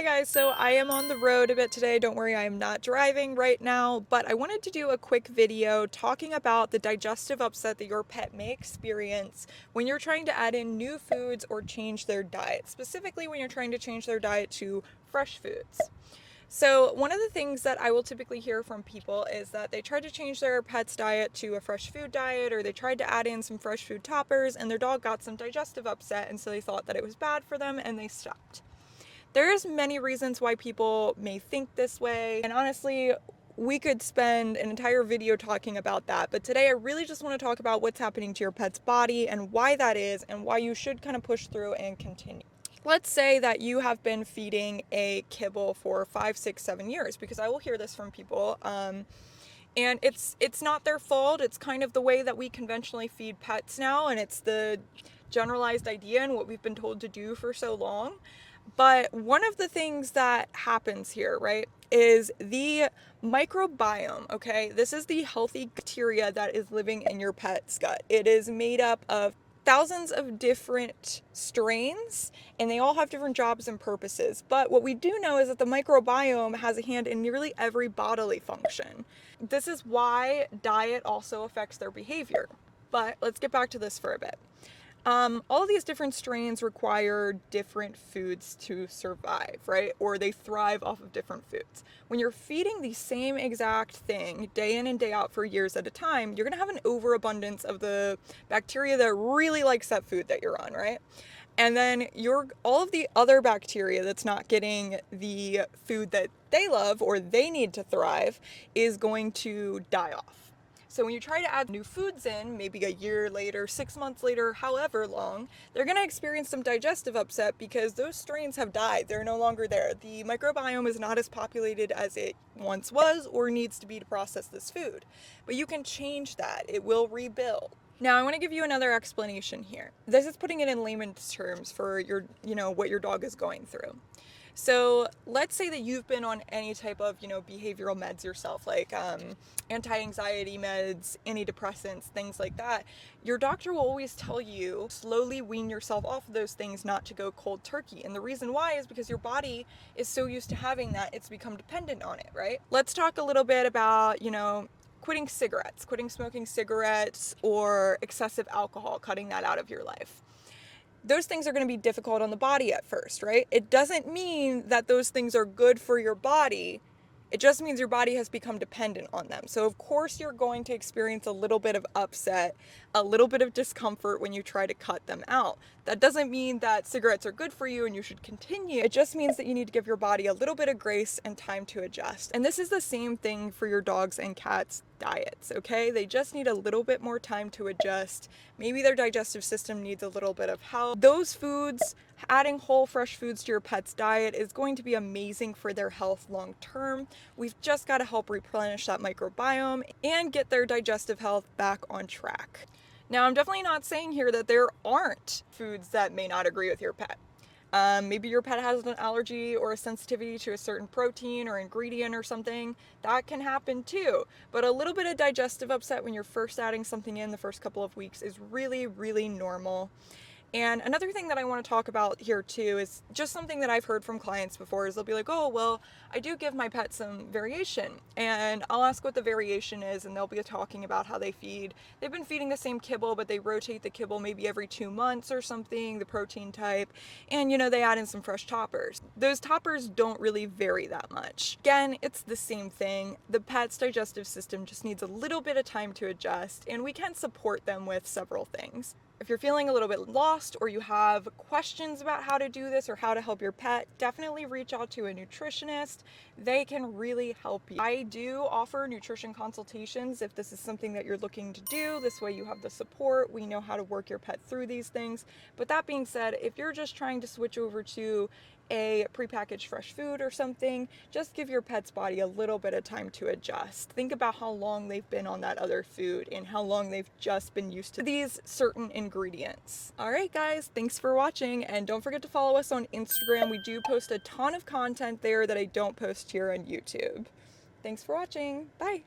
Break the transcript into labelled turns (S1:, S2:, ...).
S1: Hey guys, so I am on the road a bit today. Don't worry, I am not driving right now, but I wanted to do a quick video talking about the digestive upset that your pet may experience when you're trying to add in new foods or change their diet, specifically when you're trying to change their diet to fresh foods. So one of the things that I will typically hear from people is that they tried to change their pet's diet to a fresh food diet, or they tried to add in some fresh food toppers and their dog got some digestive upset, and so they thought that it was bad for them and they stopped. There's many reasons why people may think this way, and honestly, we could spend an entire video talking about that, but today I really just want to talk about what's happening to your pet's body and why that is and why you should kind of push through and continue. Let's say that you have been feeding a kibble for 5, 6, 7 years, because I will hear this from people, and it's not their fault. It's kind of the way that we conventionally feed pets now, and it's the generalized idea and what we've been told to do for so long. But one of the things that happens here, right, is the microbiome, okay? This is the healthy bacteria that is living in your pet's gut. It is made up of thousands of different strains, and they all have different jobs and purposes. But what we do know is that the microbiome has a hand in nearly every bodily function. This is why diet also affects their behavior. But let's get back to this for a bit. All of these different strains require different foods to survive, right? Or they thrive off of different foods. When you're feeding the same exact thing day in and day out for years at a time, you're going to have an overabundance of the bacteria that really likes that food that you're on, right? And then all of the other bacteria that's not getting the food that they love or they need to thrive is going to die off. So when you try to add new foods in, maybe a year later, 6 months later, however long, they're going to experience some digestive upset because those strains have died. They're no longer there. The microbiome is not as populated as it once was or needs to be to process this food. But you can change that. It will rebuild. Now, I want to give you another explanation here. This is putting it in layman's terms for what your dog is going through. So let's say that you've been on any type of, behavioral meds yourself, like anti-anxiety meds, antidepressants, things like that. Your doctor will always tell you slowly wean yourself off of those things, not to go cold turkey. And the reason why is because your body is so used to having that, it's become dependent on it, right? Let's talk a little bit about, quitting cigarettes, quitting smoking cigarettes, or excessive alcohol, cutting that out of your life. Those things are going to be difficult on the body at first, right? It doesn't mean that those things are good for your body. It just means your body has become dependent on them. So of course you're going to experience a little bit of upset, a little bit of discomfort when you try to cut them out. That doesn't mean that cigarettes are good for you and you should continue. It just means that you need to give your body a little bit of grace and time to adjust. And this is the same thing for your dogs and cats' diets, okay? They just need a little bit more time to adjust. Maybe their digestive system needs a little bit of help. Those foods, adding whole fresh foods to your pet's diet is going to be amazing for their health long term. We've just got to help replenish that microbiome and get their digestive health back on track. Now, I'm definitely not saying here that there aren't foods that may not agree with your pet. Maybe your pet has an allergy or a sensitivity to a certain protein or ingredient or something. That can happen too. But a little bit of digestive upset when you're first adding something in the first couple of weeks is really, really normal. And another thing that I want to talk about here too is just something that I've heard from clients before is they'll be like, oh, well, I do give my pet some variation. And I'll ask what the variation is, and they'll be talking about how they feed. They've been feeding the same kibble, but they rotate the kibble maybe every 2 months or something, the protein type. And, they add in some fresh toppers. Those toppers don't really vary that much. Again, it's the same thing. The pet's digestive system just needs a little bit of time to adjust, and we can support them with several things. If you're feeling a little bit lost or you have questions about how to do this or how to help your pet, definitely reach out to a nutritionist. They can really help you. I do offer nutrition consultations if this is something that you're looking to do. This way you have the support. We know how to work your pet through these things. But that being said, if you're just trying to switch over to a prepackaged fresh food or something, just give your pet's body a little bit of time to adjust. Think about how long they've been on that other food and how long they've just been used to these certain ingredients. All right, guys, thanks for watching, and don't forget to follow us on Instagram. We do post a ton of content there that I don't post here on YouTube. Thanks for watching. Bye.